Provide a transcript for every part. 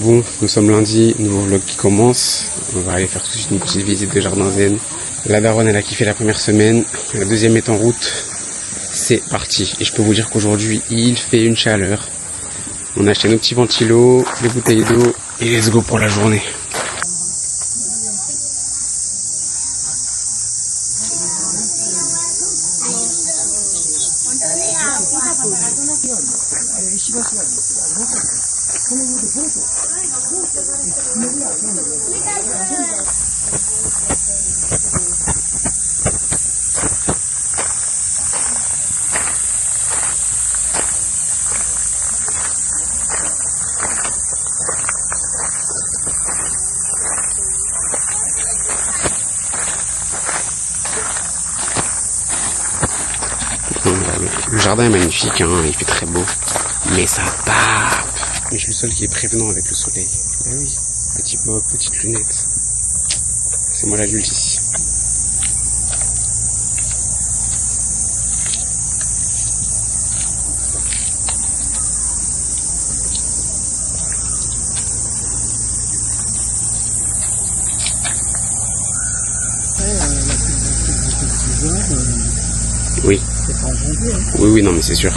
Bon, nous sommes lundi, nouveau vlog qui commence. On va aller faire tout de suite une petite visite de jardin zen. La daronne, elle a kiffé la première semaine. La deuxième est en route. C'est parti. Et je peux vous dire qu'aujourd'hui, il fait une chaleur. On a acheté nos petits ventilos, les bouteilles d'eau et let's go pour la journée. Le jardin est magnifique, hein, il fait très beau, mais ça tape. Mais je suis le seul qui est prévenant avec le soleil. Ben oui, petit bob, petite lunette. C'est moi l'adulte ici. Oui. Oui, non, mais c'est sûr.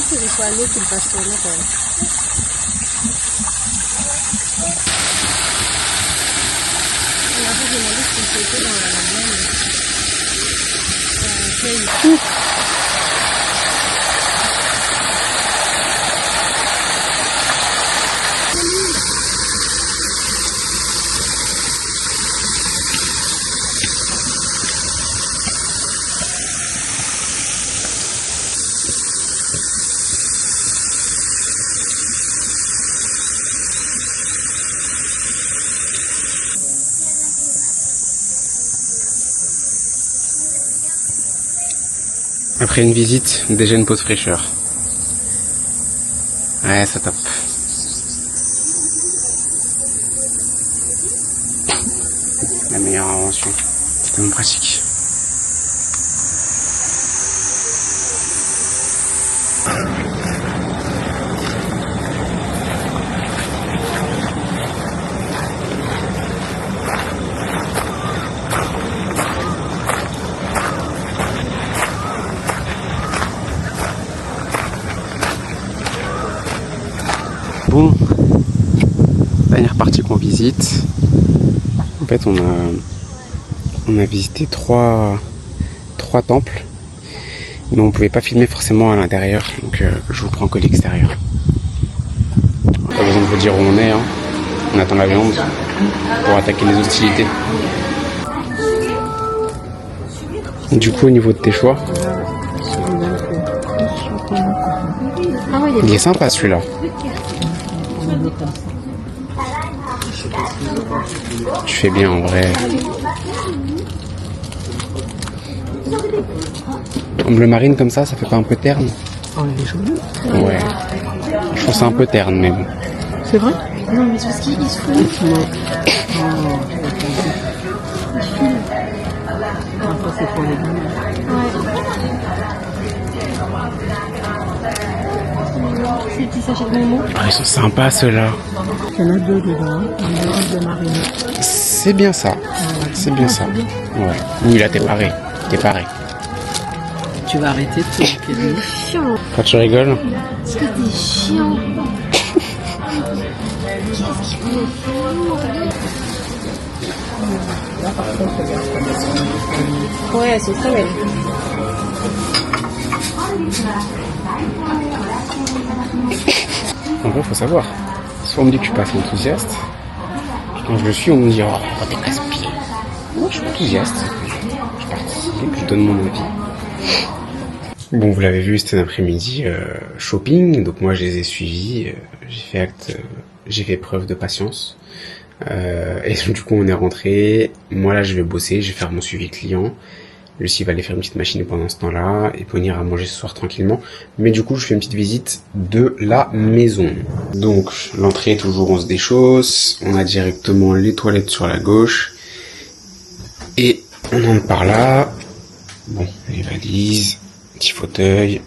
C'est des fois l'eau qui le passe tourner quand même. Et en fait, j'ai demandé ce qu'on fait dans la maison. Après une visite, déjà une pause fraîcheur. Ouais, ça tape. La meilleure invention. C'est tellement pratique. Bon, dernière partie qu'on visite. En fait, on a visité trois temples, mais on pouvait pas filmer forcément à l'intérieur, donc je vous prends que l'extérieur. Pas besoin de vous dire où on est, hein. On attend la viande pour attaquer les hostilités. Du coup, au niveau de tes choix, il est sympa celui-là. Tu fais bien en vrai. En bleu marine comme ça fait pas un peu terne? Ouais. Je trouve ça un peu terne, mais bon. C'est vrai? Non, mais c'est parce qu'il se fout. C'est pour les deux. Ces petits sachets de bonbons. Ah, ils sont sympas ceux-là. Il y en a deux dedans, un de marine. C'est bien ça. C'est bien ça. Ouais. Oui, là t'es paré. T'es paré. Tu vas arrêter de te moquer de nous. Chiant. Quand tu rigoles. Parce que t'es chiant. Qu'est-ce qu'il faut faire? Ouais, c'est très belle. En vrai, faut savoir. Soit on me dit que je suis pas assez enthousiaste. Quand je le suis, on me dit oh, t'es casse-pied. Moi, je suis enthousiaste. Je participe, je donne mon avis. Bon, vous l'avez vu, c'était un après-midi shopping. Donc moi, je les ai suivis. J'ai fait preuve de patience. Et du coup, on est rentré. Moi, là, je vais bosser. Je vais faire mon suivi client. Lucie va aller faire une petite machine pendant ce temps-là, et puis on ira manger ce soir tranquillement. Mais du coup, je fais une petite visite de la maison. Donc, l'entrée, toujours, on se déchausse. On a directement les toilettes sur la gauche. Et on entre par là. Bon, les valises, petit fauteuil,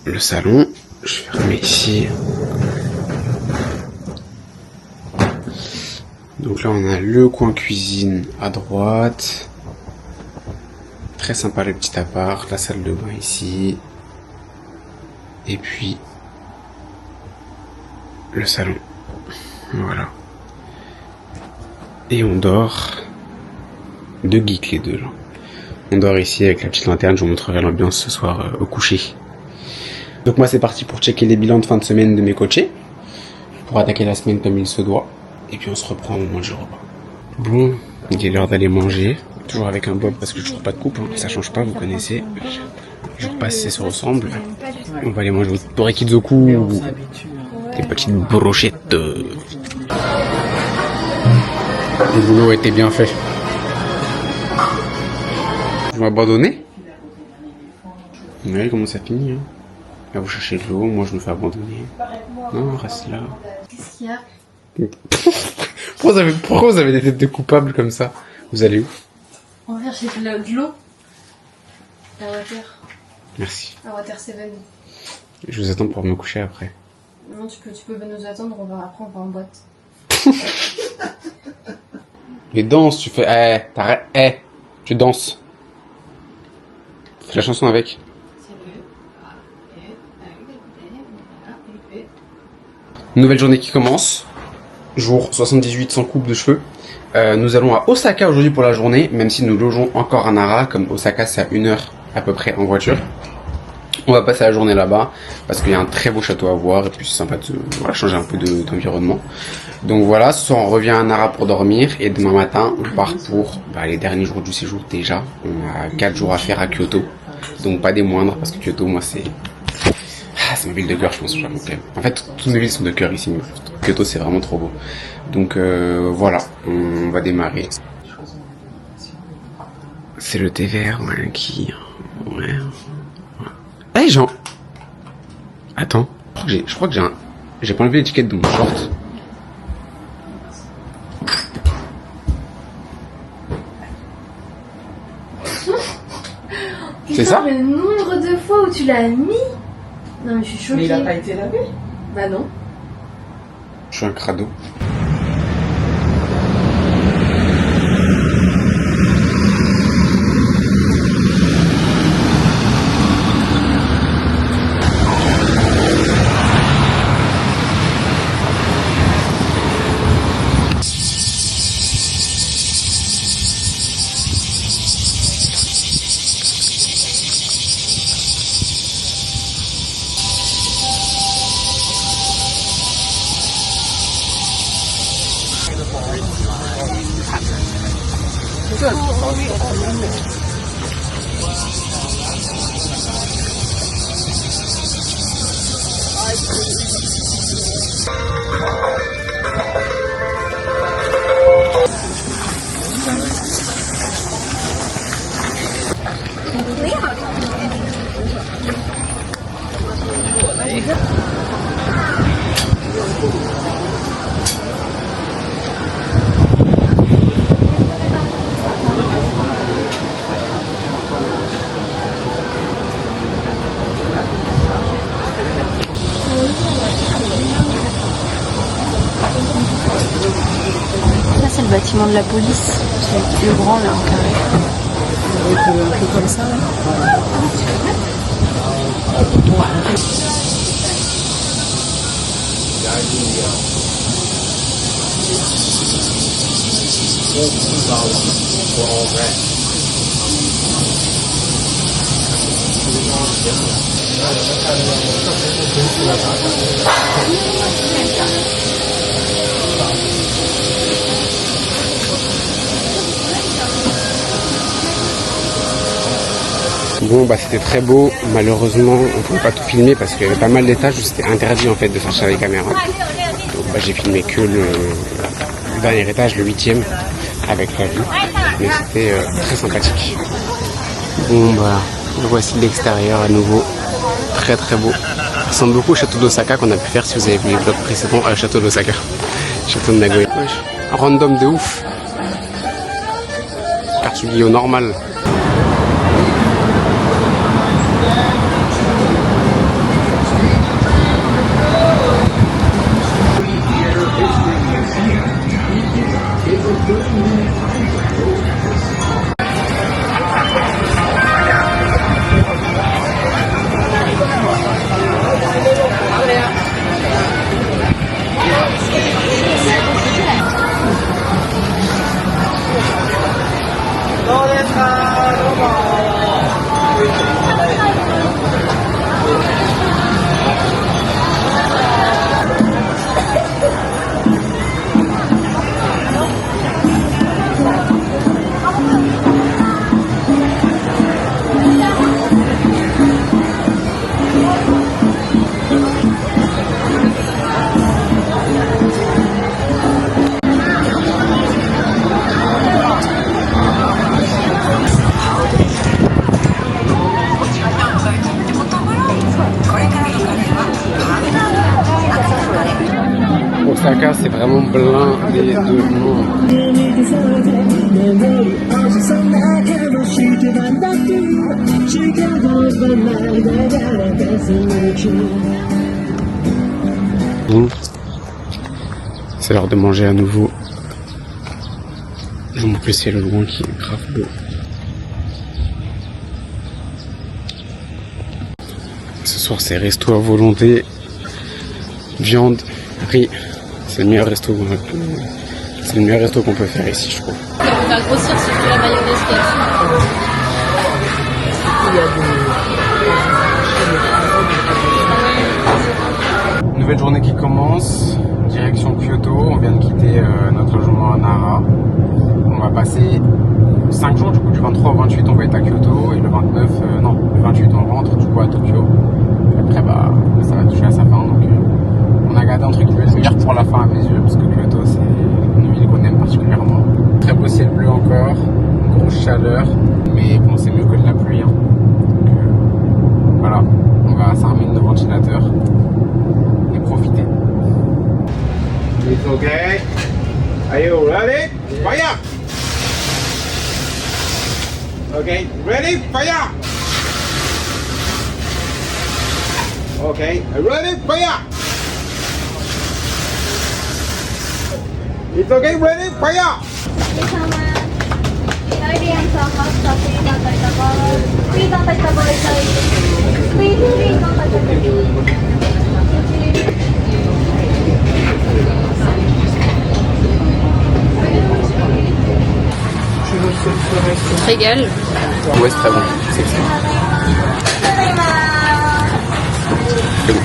le salon, je vais fermer ici. Donc là on a le coin cuisine à droite. Très sympa le petit appart, la salle de bain ici. Et puis le salon. Voilà. Et on dort de geek les deux là. On dort ici avec la petite lanterne, je vous montrerai l'ambiance ce soir au coucher. Donc moi c'est parti pour checker les bilans de fin de semaine de mes coachés. Pour attaquer la semaine comme il se doit. Et puis on se reprend au moment du repas. Bon, il est l'heure d'aller manger. Toujours avec un bob parce que je trouve pas de coupe, hein. Ça change pas, vous connaissez. Je repasse si ça se ressemble. On va aller manger au Torekizoku. Des petites brochettes. Le boulot était bien fait. Vous m'abandonnez? Vous voyez comment ça finit, hein. Là vous cherchez de l'eau, moi je me fais abandonner. Non, reste là. Qu'est-ce qu'il y a? Pourquoi vous avez des têtes de coupables comme ça? Vous allez où? On va chercher de l'eau. À Water. Merci. À Water 7. Je vous attends pour me coucher après. Non, tu peux nous attendre, après on va en boîte. Mais danse, tu fais... t'arrêtes, tu danses. Fais la chanson avec. Nouvelle journée qui commence. Jour 78 sans coupe de cheveux. Nous allons à Osaka aujourd'hui pour la journée, même si nous logeons encore à Nara, comme Osaka c'est à 1 heure à peu près en voiture. On va passer la journée là-bas, parce qu'il y a un très beau château à voir, et puis c'est sympa de changer un peu d'environnement. Donc voilà, ce soir on revient à Nara pour dormir, et demain matin on part pour les derniers jours du séjour déjà. On a 4 jours à faire à Kyoto, donc pas des moindres, parce que Kyoto moi c'est ma ville de cœur, je pense. En fait, toutes mes villes sont de cœur ici, mais Kyoto c'est vraiment trop beau. Donc voilà, on va démarrer. C'est le thé vert, ouais, qui... Ouais. Hey Jean. Attends, je crois que j'ai pas enlevé l'étiquette de mon short. C'est ça? Le nombre de fois où tu l'as mis. Non mais je suis choquée. Mais il a pas été lavé? Bah non. Je suis un crado. Là c'est le bâtiment de la police. C'est le plus grand là en carré. Un peu comme ça, là. Bon c'était très beau, malheureusement on pouvait pas tout filmer parce qu'il y avait pas mal d'étages où c'était interdit en fait de sortir les caméras. Donc j'ai filmé que le dernier étage, le 8e, avec la vue, mais c'était très sympathique. Bon voici l'extérieur à nouveau, très très beau. Ça ressemble beaucoup au château d'Osaka qu'on a pu faire si vous avez vu les vlogs précédents, château d'Osaka, château de Nagoya. Random de ouf. particulier, au normal. Osaka, c'est vraiment blindé de monde. C'est l'heure de manger à nouveau. Je montre le ciel au loin qui est grave beau. Ce soir, c'est resto à volonté, viande, riz. C'est le meilleur resto qu'on peut faire ici, je trouve. On va grossir, c'est que la mayonnaise qu'il y a. Nouvelle journée qui commence, direction Kyoto. On vient de quitter notre logement à Nara. On va passer 5 jours, du coup du 23 au 28 on va être à Kyoto et le 29, le 28 on rentre du coup à Tokyo. Et après ça va toucher à sa fin, donc on a gardé un truc le meilleur pour la fin à mes yeux, parce que Kyoto c'est une ville qu'on aime particulièrement. Très beau ciel bleu encore, grosse chaleur, mais bon c'est mieux que de la pluie. Hein. Donc voilà, on va s'armer de nos ventilateurs et profiter. It's okay. Are you ready? Fire! Okay, ready? Fire! Okay, ready? Fire! It's okay, ready? Fire! Tu te régales? Ouais, c'est très bon. C'est excellent. C'est bon.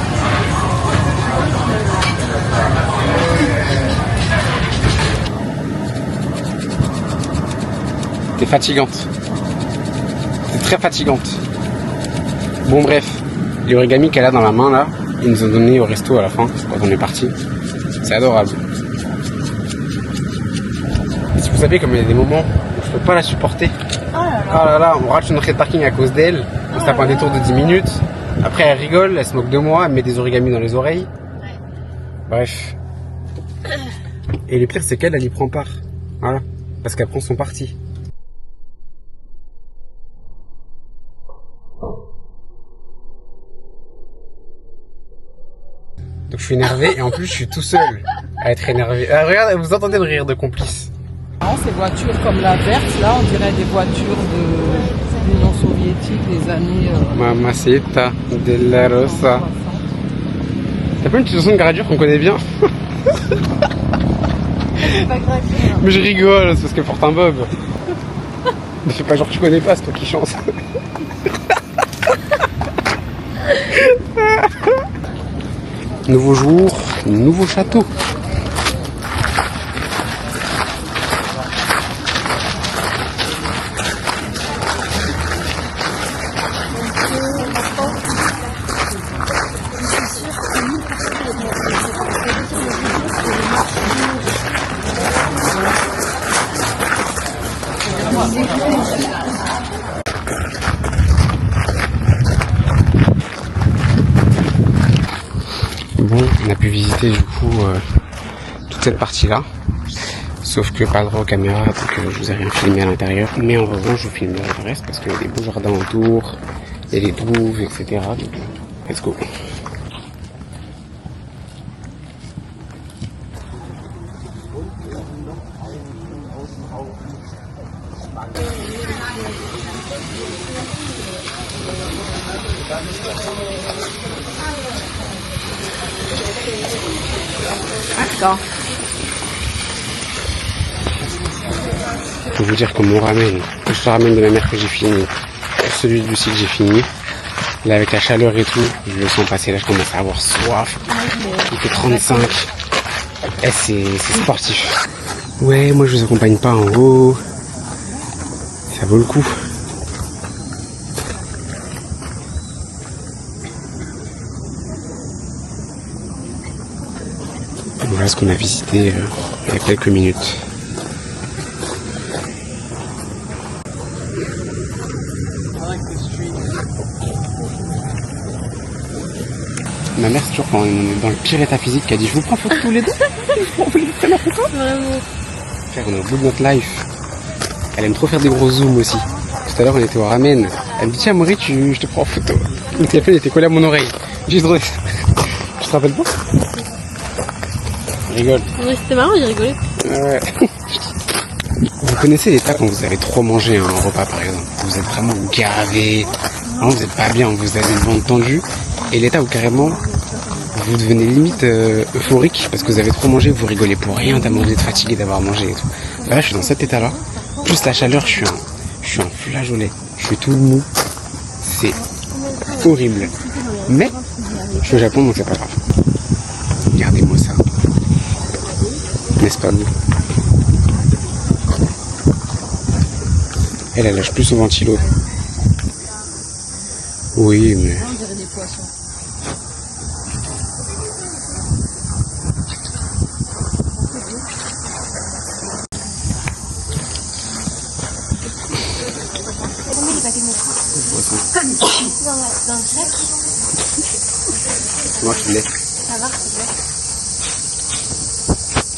T'es fatigante. T'es très fatigante. Bon bref, les origamis qu'elle a dans la main là, ils nous ont donné au resto à la fin, quand on est parti. C'est adorable. Et si vous savez comme il y a des moments où je peux pas la supporter. Ah là là, on rate une entrée de parking à cause d'elle. On se tape un détour de 10 minutes. Après elle rigole, elle se moque de moi, elle met des origamis dans les oreilles. Bref. Et le pire c'est qu'elle y prend part. Voilà. Parce qu'elle prend son parti. Donc je suis énervé et en plus je suis tout seul à être énervé. Ah, regarde, vous entendez le rire de complice. Ces voitures comme la verte, là, on dirait des voitures de l'Union soviétique des années... Mamacita de la Rosa. T'as pas une petite chanson de Gradure qu'on connaît bien? Mais je rigole, c'est parce qu'elle porte un bob. Mais c'est pas genre tu connais pas, c'est toi qui chantes. Nouveau jour, nouveau château. Bon, on a pu visiter du coup toute cette partie-là. Sauf que pas le droit aux caméras, donc je vous ai rien filmé à l'intérieur. Mais en revanche, je vous filmerai le reste parce qu'il y a des beaux jardins autour, il y a des douves, etc. Donc, let's go. D'accord. Je peux vous dire qu'on me ramène. Je te ramène de la mer que j'ai fini. Celui du site j'ai fini. Là avec la chaleur et tout, je le sens passer. Là je commence à avoir soif. Il fait 35. Eh, c'est sportif. Ouais, moi je vous accompagne pas en haut. Ça vaut le coup. Voilà ce qu'on a visité il y a quelques minutes. Ma mère, c'est toujours quand on est dans le pire état physique qui a dit je vous prends photo tous les deux. On voulait faire la photo. Vraiment. Frère, on est au bout de notre life. Elle aime trop faire des gros zooms aussi. Tout à l'heure, on était au ramen. Elle me dit tiens, Maurice, je te prends en photo. Mon téléphone était collé à mon oreille. J'ai trop. Tu te rappelles pas? Je rigole. Oui, c'était marrant, j'ai rigolé. Ouais. Vous connaissez l'état quand vous avez trop mangé un repas par exemple. Vous êtes vraiment gavé. Vraiment, vous êtes pas bien, vous avez le ventre tendu. Et l'état où carrément vous devenez limite euphorique parce que vous avez trop mangé, vous rigolez pour rien tellement vous êtes fatigué d'avoir mangé et tout. Là je suis dans cet état là. Plus la chaleur, je suis en flageolet. Je suis tout mou. C'est horrible. Mais je suis au Japon donc c'est pas grave. Regardez-moi ça. N'est-ce pas vous? Elle lâche plus au ventilo. Oui, mais... On dirait des poissons. Dans le sac. Moi je l'ai. Ça va, s'il te plaît.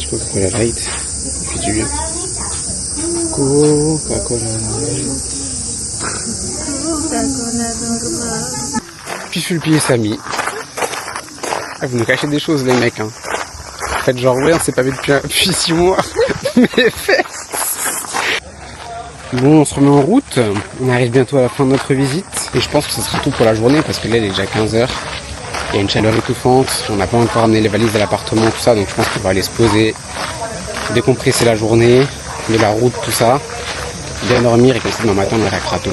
Je crois que la light, ça fait du bien. Coca-Cola light. Puis Fulpi et Samy. Ah, vous nous cachez des choses les mecs. Hein. Faites genre ouais, on s'est pas vu depuis 6 mois. Mais fait. Bon, on se remet en route. On arrive bientôt à la fin de notre visite. Et je pense que ce sera tout pour la journée parce que là il est déjà 15h. Il y a une chaleur étouffante. On n'a pas encore amené les valises de l'appartement, tout ça. Donc je pense qu'on va aller se poser, décompresser la journée, de la route, tout ça. Bien dormir et comme ça demain matin on attaquera tôt.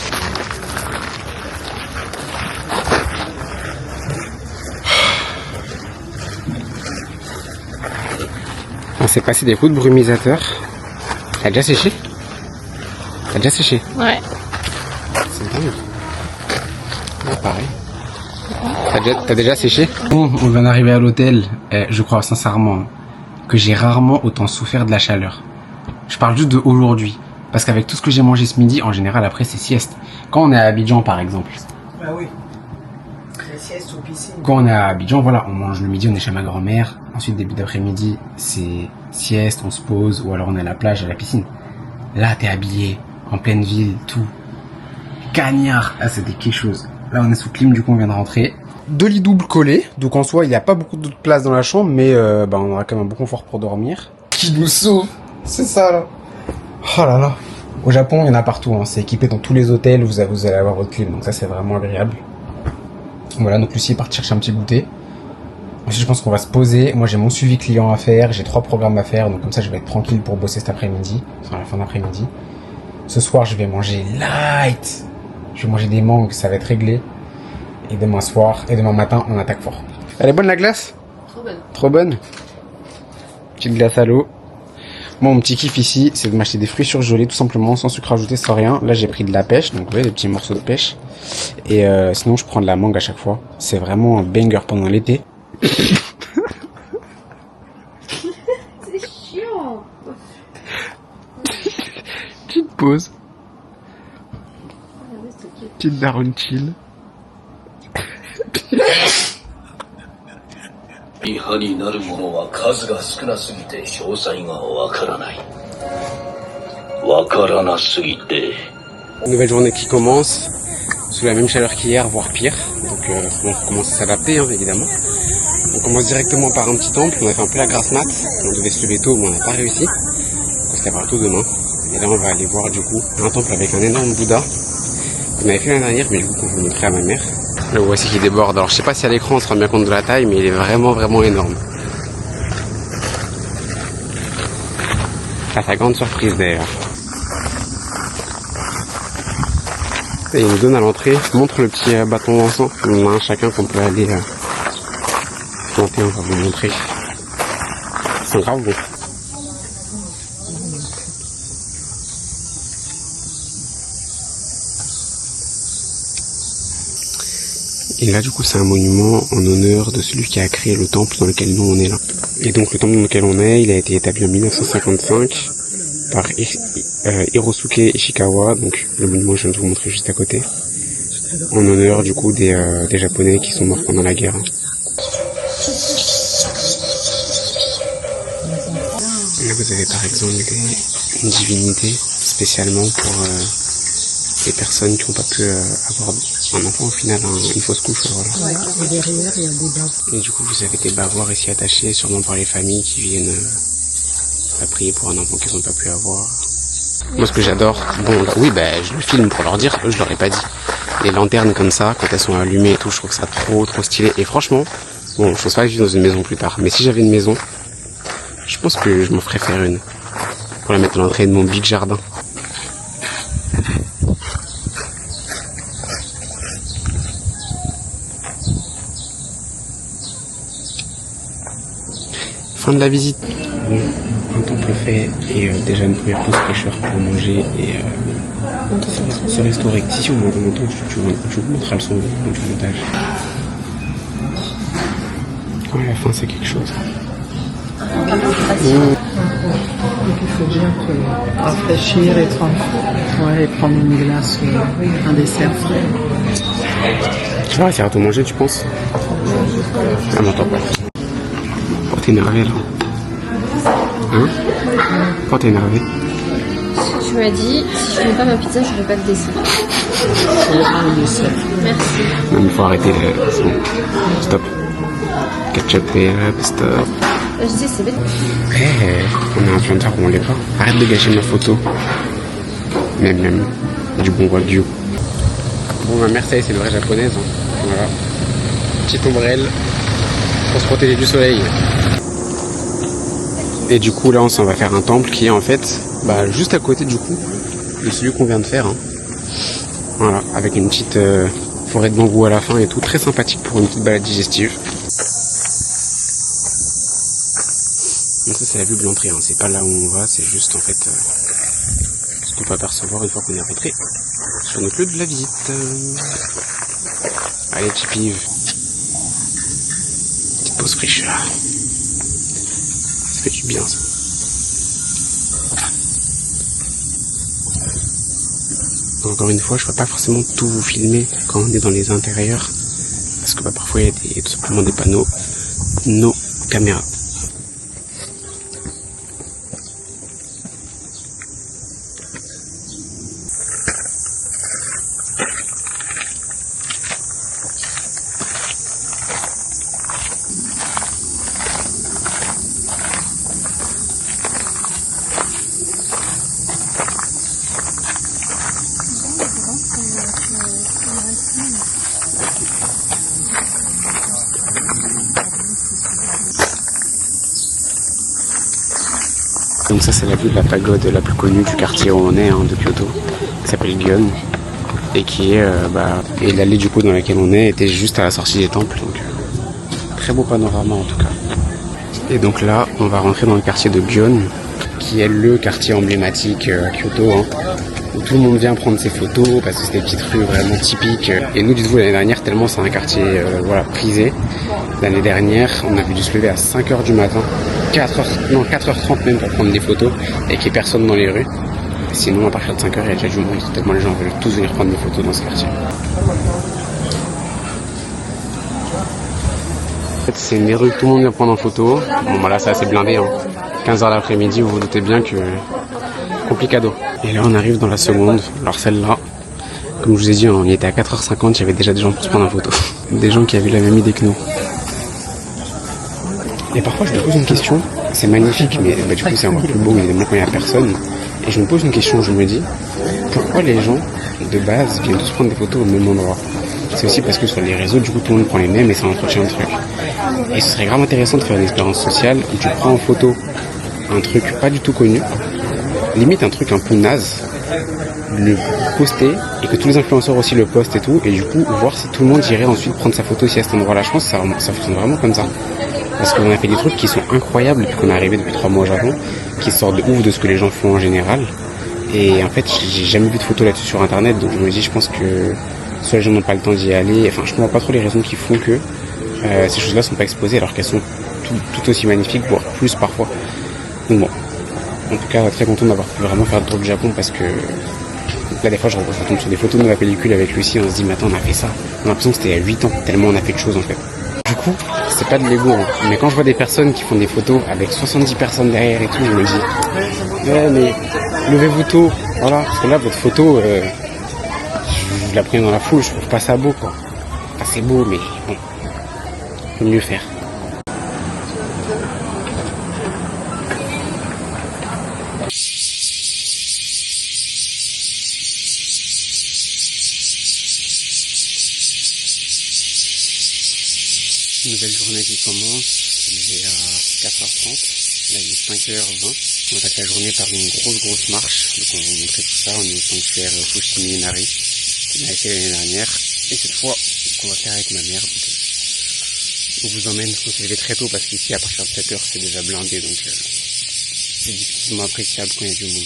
On s'est passé des coups de brumisateur. T'as déjà séché? T'as déjà séché? Ouais. C'est dingue. Ouais, pareil. T'as déjà séché? Bon, on vient d'arriver à l'hôtel. Je crois sincèrement que j'ai rarement autant souffert de la chaleur. Je parle juste de aujourd'hui. Parce qu'avec tout ce que j'ai mangé ce midi, en général après c'est sieste. Quand on est à Abidjan par exemple. Bah oui. La sieste ou piscine. Quand on est à Abidjan, voilà, on mange le midi, on est chez ma grand-mère. Ensuite, début d'après-midi, c'est sieste, on se pose, ou alors on est à la plage, à la piscine. Là, t'es habillé, en pleine ville, tout. Cagnard. Là, c'était quelque chose. Là, on est sous clim, du coup, on vient de rentrer. 2 lits doubles collés, donc en soi, il n'y a pas beaucoup de place dans la chambre, mais on aura quand même un bon confort pour dormir. Qui nous sauve, c'est ça, là. Oh là là. Au Japon, il y en a partout, hein. C'est équipé dans tous les hôtels, vous allez avoir votre clim, donc ça, c'est vraiment agréable. Voilà, donc Lucie est partie chercher un petit goûter. Ensuite, je pense qu'on va se poser. Moi, j'ai mon suivi client à faire, j'ai 3 programmes à faire, donc comme ça, je vais être tranquille pour bosser cet après-midi, enfin, à la fin d'après-midi. Ce soir, je vais manger light. Je vais manger des mangues, ça va être réglé. Et demain soir, et demain matin, on attaque fort. Elle est bonne la glace? Trop bonne. Trop bonne? Petite glace à l'eau. Moi, mon petit kiff ici, c'est de m'acheter des fruits surgelés, tout simplement, sans sucre ajouté, sans rien. Là, j'ai pris de la pêche, donc vous voyez, des petits morceaux de pêche. Et sinon, je prends de la mangue à chaque fois. C'est vraiment un banger pendant l'été. C'est chiant. Petite pause. Petite daronne chill. 違反になるものは数が少なすぎて詳細がわからない。Nouvelle journée qui commence, sous la même chaleur qu'hier, voire pire. Donc on commence à s'adapter, hein, évidemment. On commence directement par un petit temple. On a fait un peu la grasse mat. On devait se lever tôt, mais on n'a pas réussi. Parce qu'il y a tôt demain. Et là, on va aller voir du coup un temple avec un énorme Bouddha. On avait fait l'année dernière, mais du coup, qu'on vous montrer à ma mère. Le voici qui déborde. Alors, je sais pas si à l'écran on se rend bien compte de la taille, mais il est vraiment, vraiment énorme. À sa grande surprise d'ailleurs. Et il nous donne à l'entrée, montre le petit bâton d'encens. On en a un chacun qu'on peut aller planter, on va vous montrer. C'est grave beau. Et là du coup c'est un monument en honneur de celui qui a créé le temple dans lequel nous on est là. Et donc le temple dans lequel on est, il a été établi en 1955 par Hirosuke Ishikawa, donc le monument je viens de vous montrer juste à côté, en honneur du coup des Japonais qui sont morts pendant la guerre. Là vous avez par exemple une divinité spécialement pour les personnes qui n'ont pas pu avoir un enfant au final, une fausse couche. Voilà. Et derrière il y a des bavoirs. Et du coup vous avez des bavoirs ici attachés, sûrement par les familles qui viennent prier pour un enfant qu'ils n'ont pas pu avoir. Moi ce que j'adore, bon là, oui je le filme pour leur dire, eux je leur ai pas dit. Les lanternes comme ça, quand elles sont allumées et tout, je trouve ça trop stylé. Et franchement, bon je pense pas vivre dans une maison plus tard, mais si j'avais une maison, je pense que je m'en ferais faire une. Pour la mettre à l'entrée de mon big jardin. Fin de la visite. Bon, un temple fait et déjà une première pause fraîcheur pour manger et se restaurer. Si on m'entend, tu vous montreras le son du montage. Quand à la fin c'est quelque chose. Donc il faut bien te rafraîchir et prendre une glace, un dessert frais. Tu vas réussir à tout manger, tu penses? Ah m'entends pas. Oh t'es énervé là. Hein? Quand t'es énervé? Tu m'as dit, si je fais pas ma pizza, je fais pas de dessert. Merci. Non, il faut arrêter là. C'est bon. Stop. Ketchup et stop. Je sais, c'est bête. On est en train de faire comment on les voit. Arrête de gâcher ma photo. Même. Du bon wagyu. Bon, ma mère, ça y est, c'est une vraie japonaise. Hein. Voilà. Petite ombrelle pour se protéger du soleil. Et du coup, là, on s'en va faire un temple qui est en fait juste à côté du coup de celui qu'on vient de faire. Hein. Voilà, avec une petite forêt de bambou à la fin et tout. Très sympathique pour une petite balade digestive. Donc ça c'est la vue de l'entrée, hein. C'est pas là où on va, c'est juste en fait ce qu'on peut apercevoir une fois qu'on est rentré sur notre lieu de la visite. Allez Chipive, petite pause fraîcheur. Ça fait du bien ça. Encore une fois, je ne peux pas forcément tout vous filmer quand on est dans les intérieurs parce que parfois il y a tout simplement des panneaux no caméra. Donc ça c'est la vue de la pagode la plus connue du quartier où on est, de Kyoto, qui s'appelle Gion, et qui est et l'allée du coup dans laquelle on est était juste à la sortie des temples, donc très beau panorama en tout cas. Et donc là on va rentrer dans le quartier de Gion, qui est le quartier emblématique à Kyoto, où tout le monde vient prendre ses photos parce que c'est des petites rues vraiment typiques. Et nous dites-vous l'année dernière, tellement c'est un quartier prisé, l'année dernière on avait dû se lever à 5h du matin, 4h30 même pour prendre des photos et qu'il n'y ait personne dans les rues. Sinon à partir de 5h il y a déjà du monde, tellement les gens veulent tous venir prendre des photos dans ce quartier. En fait c'est une des rues que tout le monde vient prendre en photo. Bon voilà c'est assez blindé, 15h l'après-midi, vous vous doutez bien que complicado. Et là on arrive dans la seconde, alors celle-là, comme je vous ai dit, on y était à 4h50, il y avait déjà des gens pour se prendre en photo. Des gens qui avaient la même idée que nous. Et parfois je me pose une question, c'est magnifique, mais du coup c'est encore plus beau évidemment quand il n'y a personne. Et je me pose une question, je me dis, pourquoi les gens de base viennent tous prendre des photos au même endroit? C'est aussi parce que sur les réseaux, du coup tout le monde prend les mêmes et ça entretient le truc. Et ce serait grave intéressant de faire une expérience sociale où tu prends en photo un truc pas du tout connu, limite un truc un peu naze, le poster et que tous les influenceurs aussi le postent et tout, et du coup voir si tout le monde irait ensuite prendre sa photo ici à cet endroit-là. Je pense que ça fonctionne vraiment comme ça. Parce qu'on a fait des trucs qui sont incroyables depuis qu'on est arrivé depuis 3 mois au Japon, qui sortent de ouf de ce que les gens font en général. Et en fait, j'ai jamais vu de photos là-dessus sur internet, donc je me dis, je pense que soit les gens n'ont pas le temps d'y aller, enfin je comprends pas trop les raisons qui font que ces choses-là sont pas exposées alors qu'elles sont tout aussi magnifiques, voire plus parfois. Donc bon, en tout cas très content d'avoir pu vraiment faire le tour du Japon parce que là des fois je retombe sur des photos de ma pellicule avec Lucie, on se dit mais attends on a fait ça, on a l'impression que c'était il y a 8 ans, tellement on a fait de choses en fait. Du coup, c'est pas de l'ego, hein. Mais quand je vois des personnes qui font des photos avec 70 personnes derrière et tout, je me dis ouais mais levez-vous tôt, voilà, parce que là votre photo je la prends dans la foule, je trouve pas ça beau quoi. Enfin c'est beau mais bon, faut mieux faire. Nouvelle journée qui commence, il est à 4h30, là il est 5h20. On attaque la journée par une grosse marche, donc on va vous montrer tout ça. On est au sanctuaire Fushimi Inari, qu'on a fait l'année dernière, et cette fois, ce qu'on va faire avec ma mère. Donc, on vous emmène, on s'est levé très tôt parce qu'ici à partir de 7h c'est déjà blindé, donc c'est difficilement appréciable quand il y a du monde.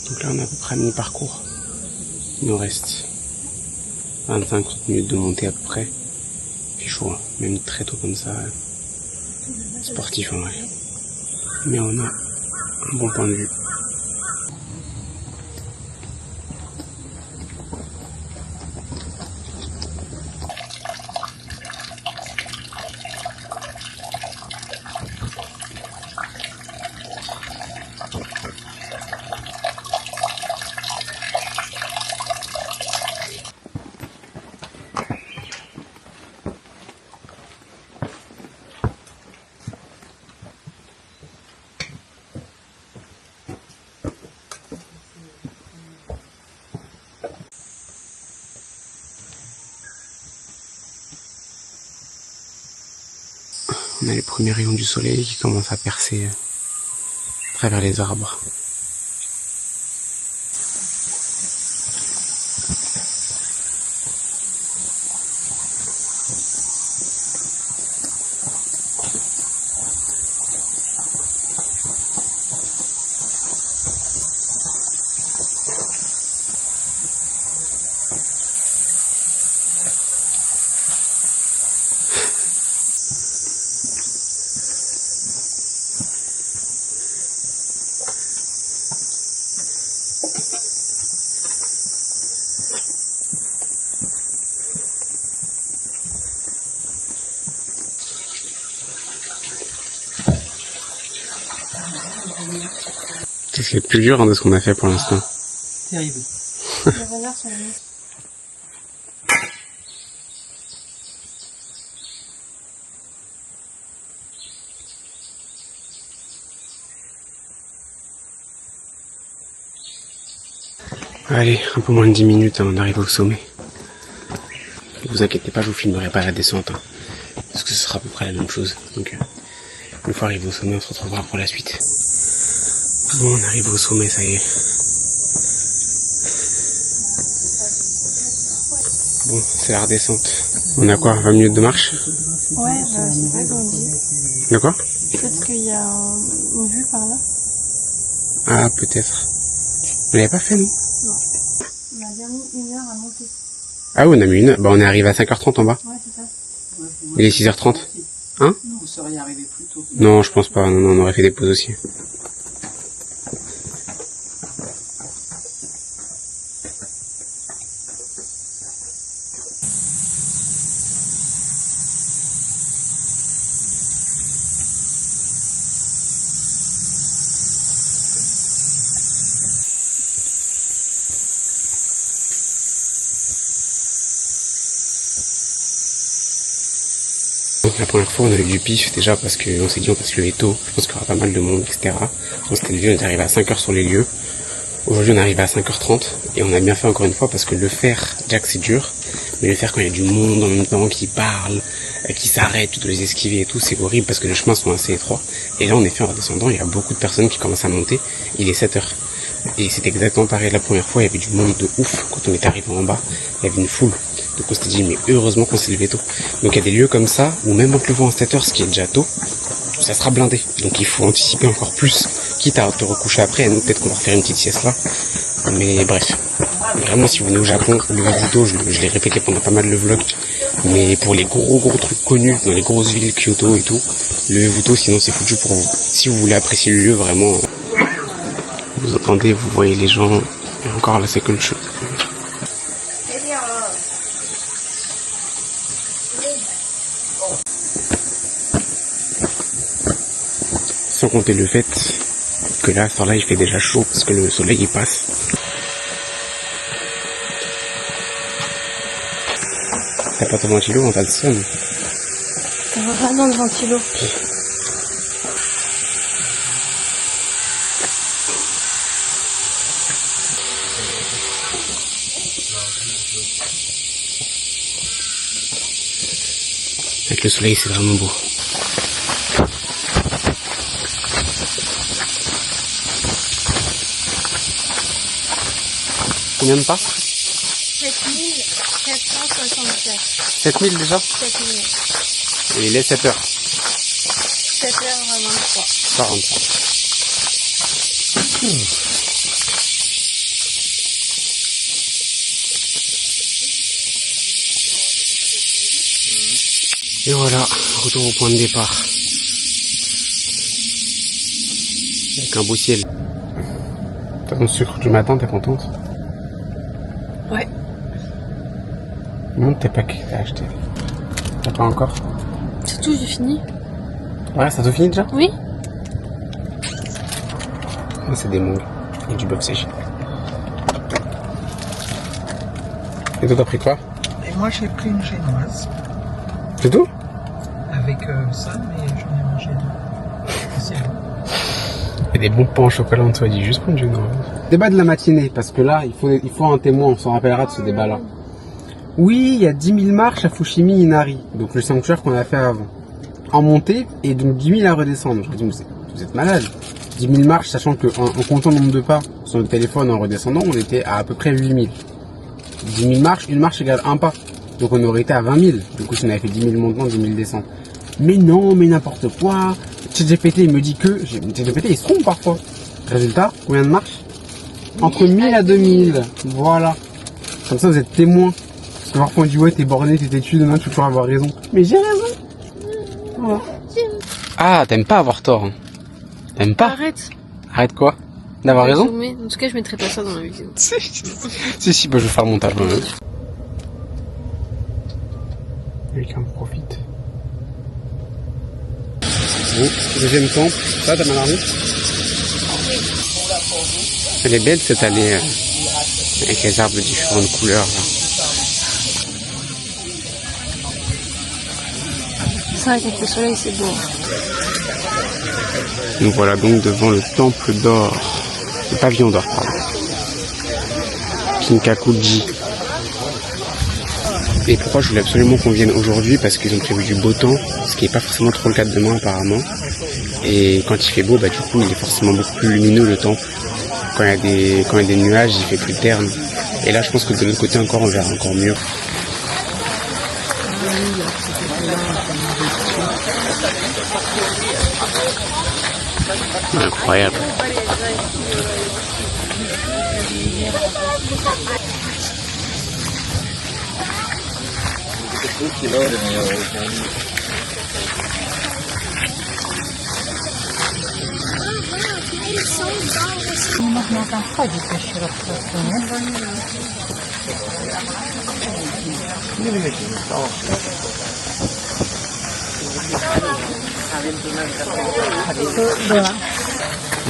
Donc là on a à peu près mi-parcours. Il nous reste 25 minutes de montée à peu près. Il fait chaud, hein. Même très tôt comme ça. Sportif en vrai. Mais on a un bon point de vue. On a les premiers rayons du soleil qui commencent à percer à travers les arbres. C'est ce qui est le plus dur de ce qu'on a fait pour l'instant. Terrible. Les renards sont venus. Allez, un peu moins de 10 minutes, on arrive au sommet. Ne vous inquiétez pas, je vous filmerai pas la descente, parce que ce sera à peu près la même chose. Donc, une fois arrivé au sommet, on se retrouvera pour la suite. Bon, on arrive au sommet, ça y est. Bon, c'est la redescente. On a quoi, 20 minutes de marche? Ouais, c'est ça qu'on dit. D'accord? Peut-être qu'il y a une vue par là. Ah, peut-être. On l'avait pas fait, nous? Non. On a bien mis 1 heure à monter. Ah oui, on a mis une. Bah, on est arrivé à 5h30 en bas. Ouais, c'est ça. Il est 6h30. Hein? Vous seriez arrivé plus tôt. Non, je pense pas. Non, non, on aurait fait des pauses aussi. La première fois on a eu du pif déjà parce qu'on s'est dit on va se lever tôt, je pense qu'il y aura pas mal de monde, etc. On s'était levé, on est arrivé à 5h sur les lieux. Aujourd'hui on est arrivé à 5h30 et on a bien fait encore une fois parce que le faire, déjà que c'est dur, mais le faire quand il y a du monde en même temps qui parle, qui s'arrête, tu dois les esquiver et tout, c'est horrible parce que les chemins sont assez étroits. Et là en effet en redescendant, il y a beaucoup de personnes qui commencent à monter, il est 7h. Et c'était exactement pareil la première fois, il y avait du monde de ouf quand on était arrivé en bas, il y avait une foule. Donc on s'était dit mais heureusement qu'on s'est levé tôt. Donc il y a des lieux comme ça où même en te levant à 7h, ce qui est déjà tôt, ça sera blindé. Donc il faut anticiper encore plus, quitte à te recoucher après, et nous peut-être qu'on va refaire une petite sieste là. Mais bref, vraiment si vous venez au Japon, levez-vous tôt, je l'ai répété pendant pas mal de vlogs, mais pour les gros trucs connus, dans les grosses villes, Kyoto et tout, levez-vous tôt sinon c'est foutu pour vous. Si vous voulez apprécier le lieu vraiment, vous entendez, vous voyez les gens, et encore là c'est que le chose. Sans compter le fait que là, à ce temps-là, il fait déjà chaud parce que le soleil il passe. T'as pas ton ventilo, on t'as le son. Ça va pas dans le ventilo. Avec le soleil, c'est vraiment beau. Combien de pas? 7464. 7000 déjà? 7000. Et il est 7h. 7h23. 45. Et voilà, retour au point de départ. Avec un beau ciel. T'as ton sucre du matin, t'es contente? Ouais. Non, t'es pas qui t'as acheté. T'as pas encore? C'est tout, j'ai fini. Ouais, ça a tout fini déjà? Oui. Ah, c'est des moules et du bœuf séché. Et toi, t'as pris quoi? Et moi, j'ai pris une génoise. C'est tout? Avec ça, mais j'en ai mangé deux. C'est bon. Il y a des bons pains au chocolat en dessous, dit juste prendre du noir. Débat de la matinée, parce que là, il faut un témoin, on s'en rappellera de ce débat-là. Oui, il y a 10 000 marches à Fushimi Inari, donc le sanctuaire qu'on a fait avant. en montée et donc 10 000 à redescendre. Je me dis, mais vous êtes malade. 10 000 marches, sachant qu'en comptant le nombre de pas sur notre téléphone en redescendant, on était à peu près 8 000. 10 000 marches, une marche égale un pas. Donc on aurait été à 20 000. Du coup, si on avait fait 10 000 montants, 10 000 descentes. Mais non, mais n'importe quoi. ChatGPT, il me dit que... ChatGPT, il se trompe parfois. Résultat, combien de marches? Entre 1000 à 2000. Voilà. Comme ça, vous êtes témoins. Parce que parfois, on dit, ouais, t'es borné, t'es têtu, demain, tu vas toujours avoir raison. Mais j'ai raison. Voilà. Ah, t'aimes pas avoir tort. Hein. T'aimes pas? Arrête. Arrête quoi? D'avoir raison? En tout cas, je mettrai pas ça dans la vidéo. Si, bah, je vais faire le montage moi-même. Quelqu'un profite. Bon, deuxième temple. Ça, t'as mal à la route? Elle est belle cette allée avec les arbres de différentes couleurs là. Ça, avec le soleil, c'est beau. Nous voilà donc devant le temple d'or. Le pavillon d'or, pardon. Kinkakuji. Et pourquoi je voulais absolument qu'on vienne aujourd'hui? Parce qu'ils ont prévu du beau temps, ce qui n'est pas forcément trop le cas de demain apparemment. Et quand il fait beau, bah du coup il est forcément beaucoup plus lumineux le temple. Quand il y a des nuages, il fait plus terne. Et là je pense que de l'autre côté encore on verra encore mieux. Incroyable. Można tam wchodzić do środka, nie?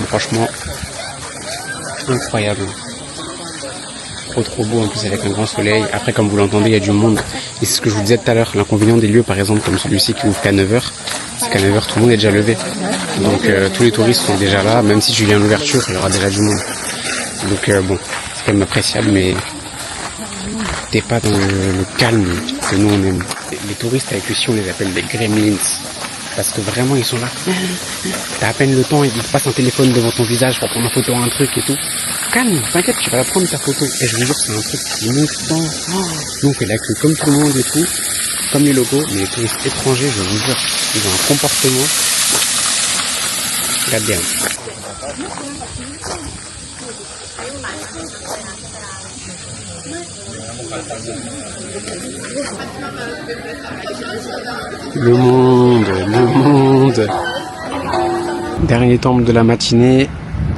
Franchement, incroyable. Trop beau en plus avec un grand soleil. Après comme vous l'entendez il y a du monde. Et c'est ce que je vous disais tout à l'heure, l'inconvénient des lieux par exemple comme celui-ci qui ouvre qu'à 9h, c'est qu'à 9h tout le monde est déjà levé. Donc tous les touristes sont déjà là, même si tu viens à l'ouverture il y aura déjà du monde. Donc bon, c'est quand même appréciable mais t'es pas dans le calme que nous on aime. Les touristes avec ici on les appelle des gremlins. Parce que vraiment ils sont là. T'as à peine le temps, ils te passent un téléphone devant ton visage pour prendre une photo, un truc et tout. Calme, t'inquiète, tu vas la prendre ta photo. Et je vous jure, c'est un truc qui monte tant. Nous on fait la queue comme tout le monde et tout, comme les locaux, mais les touristes étrangers, je vous jure, ils ont un comportement. Regarde bien. Le monde. Dernier temple de la matinée,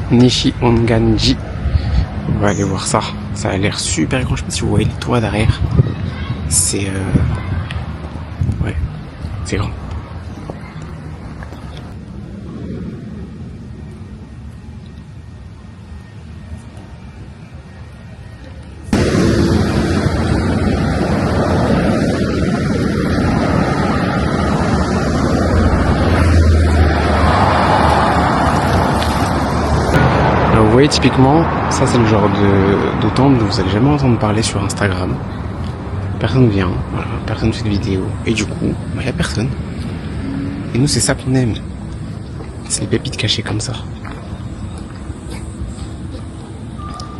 Nishi Onganji. On va aller voir ça. Ça a l'air super grand. Je sais pas si vous voyez les toits derrière. C'est ouais, c'est grand. Vous voyez typiquement, ça c'est le genre de temple dont vous allez jamais entendre parler sur Instagram. Personne vient, voilà, personne fait de vidéo. Et du coup, il n'y a personne. Et nous c'est ça qu'on aime. C'est les pépites cachées comme ça.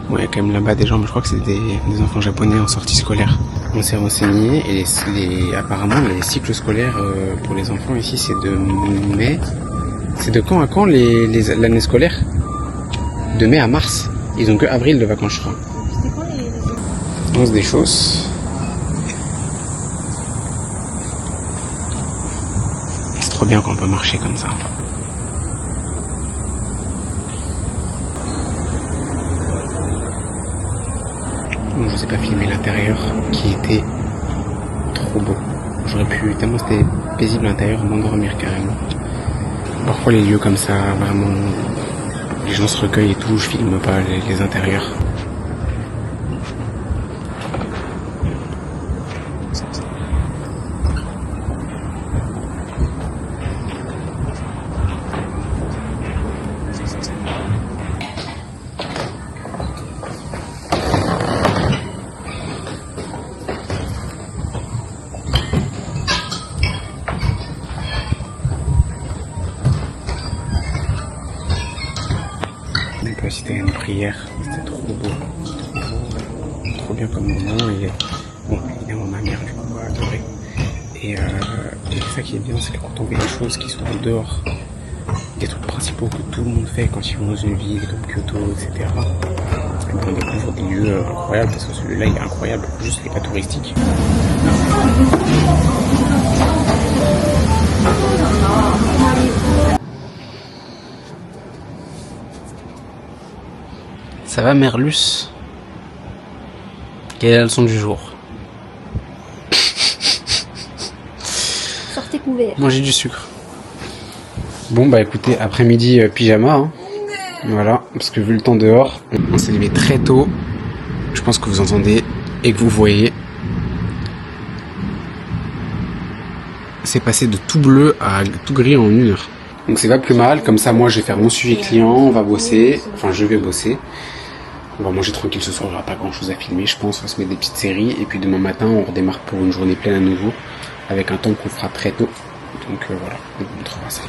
Bon, il y a quand même là-bas des gens, mais je crois que c'est des enfants japonais en sortie scolaire. On s'est renseigné et apparemment les cycles scolaires pour les enfants ici c'est de mai. C'est de quand à quand l'année scolaire? De mai à mars. Ils ont que avril de vacances, je crois. On se déchausse. C'est trop bien qu'on peut marcher comme ça. Bon, je vous ai pas filmé l'intérieur qui était trop beau. J'aurais pu, tellement c'était paisible à l'intérieur, m'endormir carrément. Parfois les lieux comme ça, vraiment... Les gens se recueillent et tout, je filme pas les intérieurs. On peut assister à une prière. C'était trop beau. Trop bien comme moment. Et bon, évidemment, ma mère, du coup, a adoré. Et ça qui est bien, c'est que quand on fait des choses qui sont en dehors des trucs principaux que tout le monde fait quand ils vont dans une ville comme Kyoto, etc., on découvre des lieux incroyables, parce que celui-là il est incroyable, juste il n'est pas touristique. Ça va Merlus? Quelle est la leçon du jour? Sortez couverts. Manger du sucre. Bon bah écoutez, après-midi pyjama, hein. Voilà, parce que vu le temps dehors, on s'est levé très tôt. Je pense que vous entendez et que vous voyez. C'est passé de tout bleu à tout gris en 1 heure. Donc c'est pas plus mal, comme ça moi je vais faire mon suivi client, on va bosser, enfin je vais bosser. On va manger tranquille ce soir, il n'y aura pas grand chose à filmer je pense, on va se mettre des petites séries et puis demain matin on redémarre pour une journée pleine à nouveau avec un temps qu'on fera très tôt. Donc voilà, on vous montrera ça.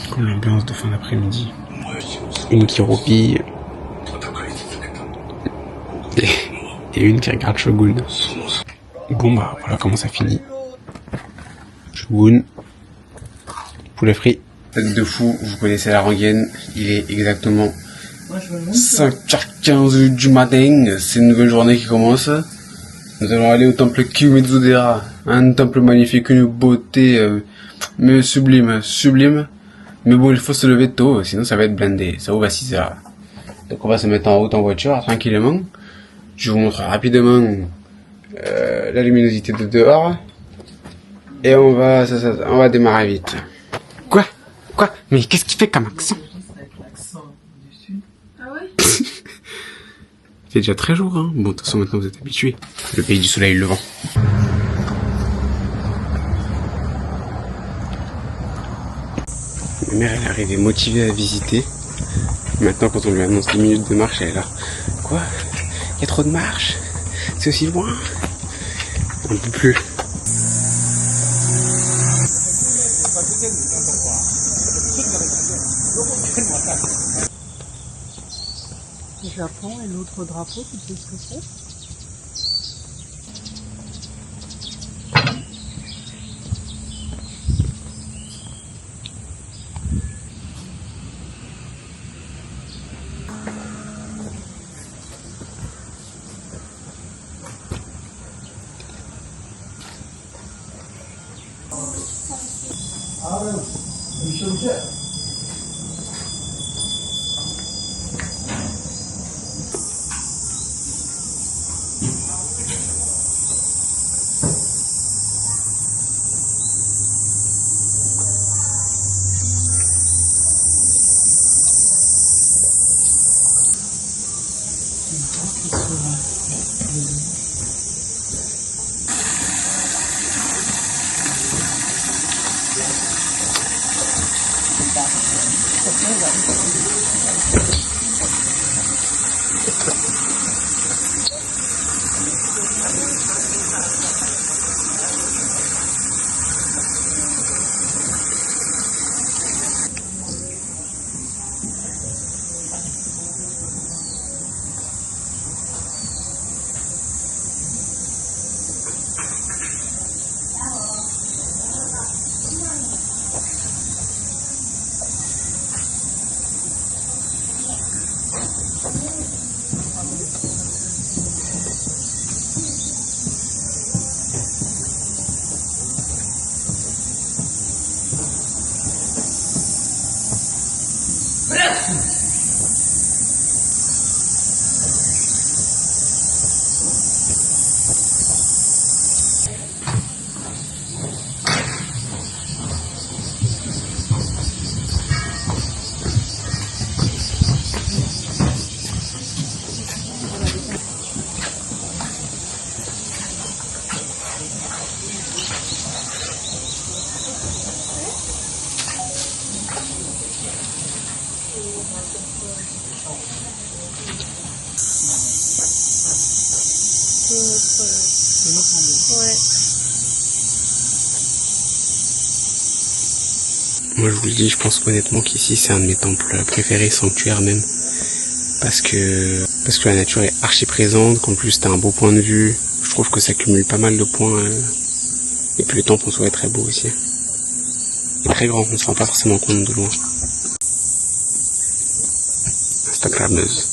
Comme l'ambiance de fin d'après-midi. Une qui roupille et une qui regarde Shogun. Bon bah voilà comment ça finit. Shogun, poulet frit. Tête de fou, vous connaissez la rengaine, il est exactement 5h15 du matin, c'est une nouvelle journée qui commence. Nous allons aller au temple Kiyomizu-dera, un temple magnifique, une beauté mais sublime. Mais bon, il faut se lever tôt, sinon ça va être blindé. Ça ouvre à 6h. Donc on va se mettre en route en voiture, tranquillement. Je vous montre rapidement la luminosité de dehors. Et on va démarrer vite. Quoi? Mais qu'est-ce qu'il fait comme accent? Ah ouais? C'est déjà très jour, hein. Bon, de toute façon, maintenant vous êtes habitués. Le pays du soleil levant. Ma mère, elle est arrivée motivée à visiter. Maintenant, quand on lui annonce 10 minutes de marche, elle est là. Quoi? Il y a trop de marche? C'est aussi loin? On ne peut plus. Le Japon et l'autre drapeau, tu sais ce que c'est? Moi je vous le dis, je pense honnêtement qu'ici c'est un de mes temples préférés, sanctuaires même. parce que la nature est archi présente, qu'en plus t'as un beau point de vue. Je trouve que ça cumule pas mal de points, et puis le temple en soi est très beau aussi. Il est très grand, on ne se rend pas forcément compte de loin. Instagrammeuse.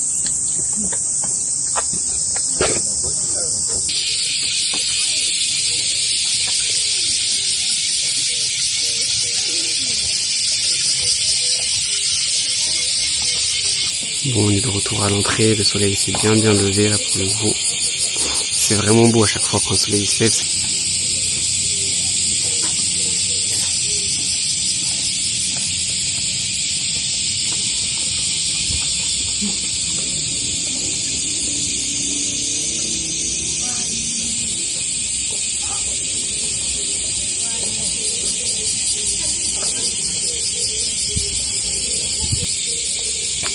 Bon, on est de retour à l'entrée, le soleil s'est bien levé là pour le coup. C'est vraiment beau à chaque fois quand le soleil se lève.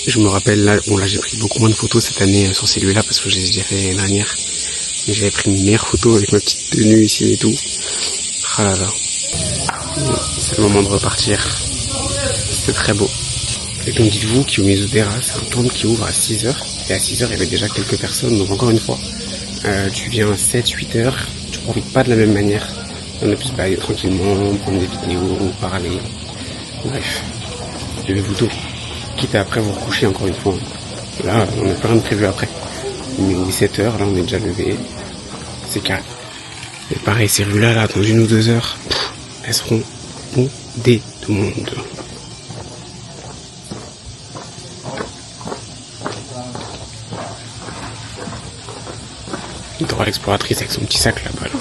Je me rappelle là, bon là j'ai pris beaucoup moins de photos cette année sur celui-là parce que j'ai déjà fait l'année dernière. Mais j'avais pris mes meilleures photos avec ma petite tenue ici et tout. Ah là là. C'est le moment de repartir. C'est très beau. Et donc dites-vous qu'Umizudera, c'est un temple qui ouvre à 6h. Et à 6h il y avait déjà quelques personnes. Donc encore une fois, tu viens à 7-8h, tu profites pas de la même manière. On a pu se balader tranquillement, prendre des vidéos, parler. Bref, levez-vous tôt. Quitte à après vous recoucher encore une fois. Là, on n'a pas rien de prévu après. Mais il est 7h, là on est déjà levé. C'est carré. Et pareil, ces rues-là, là, dans 1 ou 2 heures, elles seront bondées de monde. Dora l'exploratrice avec son petit sac là-bas. Là.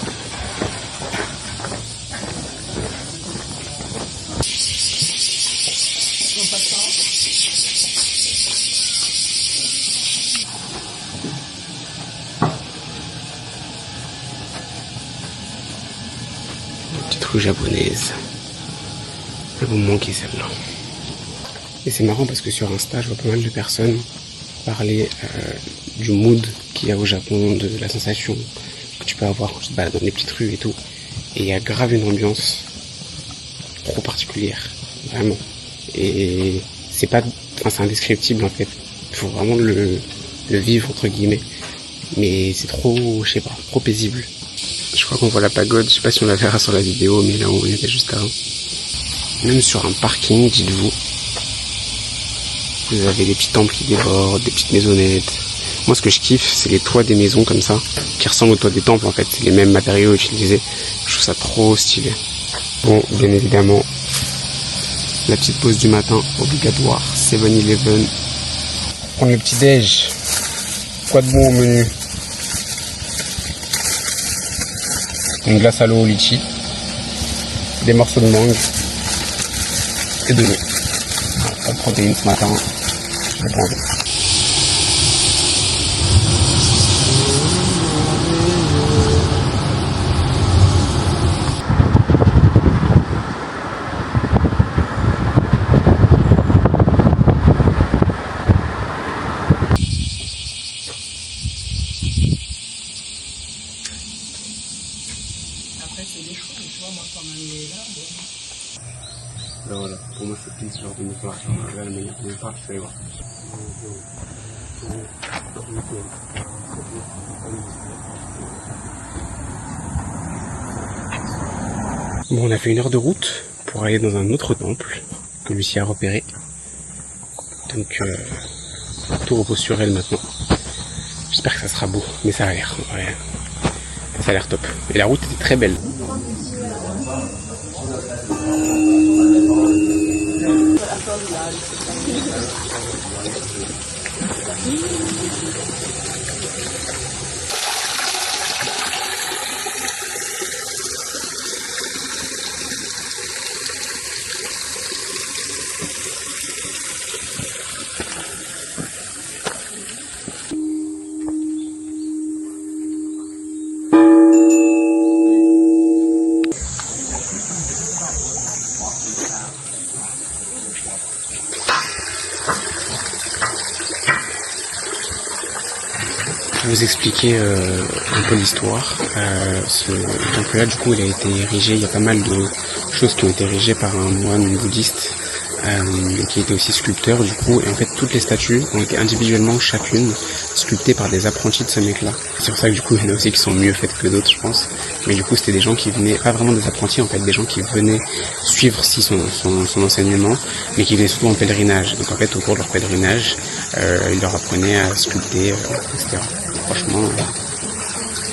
Japonaise. Elle vous manquer celle-là. Et c'est marrant parce que sur Insta, je vois pas mal de personnes parler du mood qu'il y a au Japon, de la sensation que tu peux avoir quand tu te balades dans les petites rues et tout. Et il y a grave une ambiance trop particulière, vraiment. Et c'est pas, enfin c'est indescriptible en fait. Il faut vraiment le vivre entre guillemets. Mais c'est trop, je sais pas, trop paisible. Je crois qu'on voit la pagode, je sais pas si on la verra sur la vidéo, mais là où on était juste avant. Même sur un parking, dites-vous, vous avez des petits temples qui débordent, des petites maisonnettes. Moi ce que je kiffe, c'est les toits des maisons comme ça, qui ressemblent aux toits des temples en fait, c'est les mêmes matériaux utilisés. Je trouve ça trop stylé. Bon, bien évidemment, la petite pause du matin, obligatoire, 7-Eleven. Prendre le petit déj. Quoi de bon au menu? Une glace à l'eau au litchi, des morceaux de mangue et de l'eau. Pas de protéines ce matin, je vais prendre. Ben voilà, pour moi c'est plus ce genre de mouchoir. Là, la manière dont on parle, je vais aller voir. Bon, on a fait 1 heure de route pour aller dans un autre temple que Lucie a repéré. Donc, tout repose sur elle maintenant. J'espère que ça sera beau, mais ça a l'air. Ouais, ça a l'air top. Et la route était très belle. Je vais vous expliquer un peu l'histoire. Ce temple-là, du coup, il a été érigé. Il y a pas mal de choses qui ont été érigées par un moine bouddhiste qui était aussi sculpteur du coup, et en fait toutes les statues ont été individuellement chacune sculptées par des apprentis de ce mec là. C'est pour ça que du coup il y en a aussi qui sont mieux faites que d'autres je pense, mais du coup c'était des gens qui venaient, pas vraiment des apprentis en fait, des gens qui venaient suivre si son enseignement, mais qui venaient surtout en pèlerinage. Donc en fait au cours de leur pèlerinage, il leur apprenait à sculpter, etc. Franchement,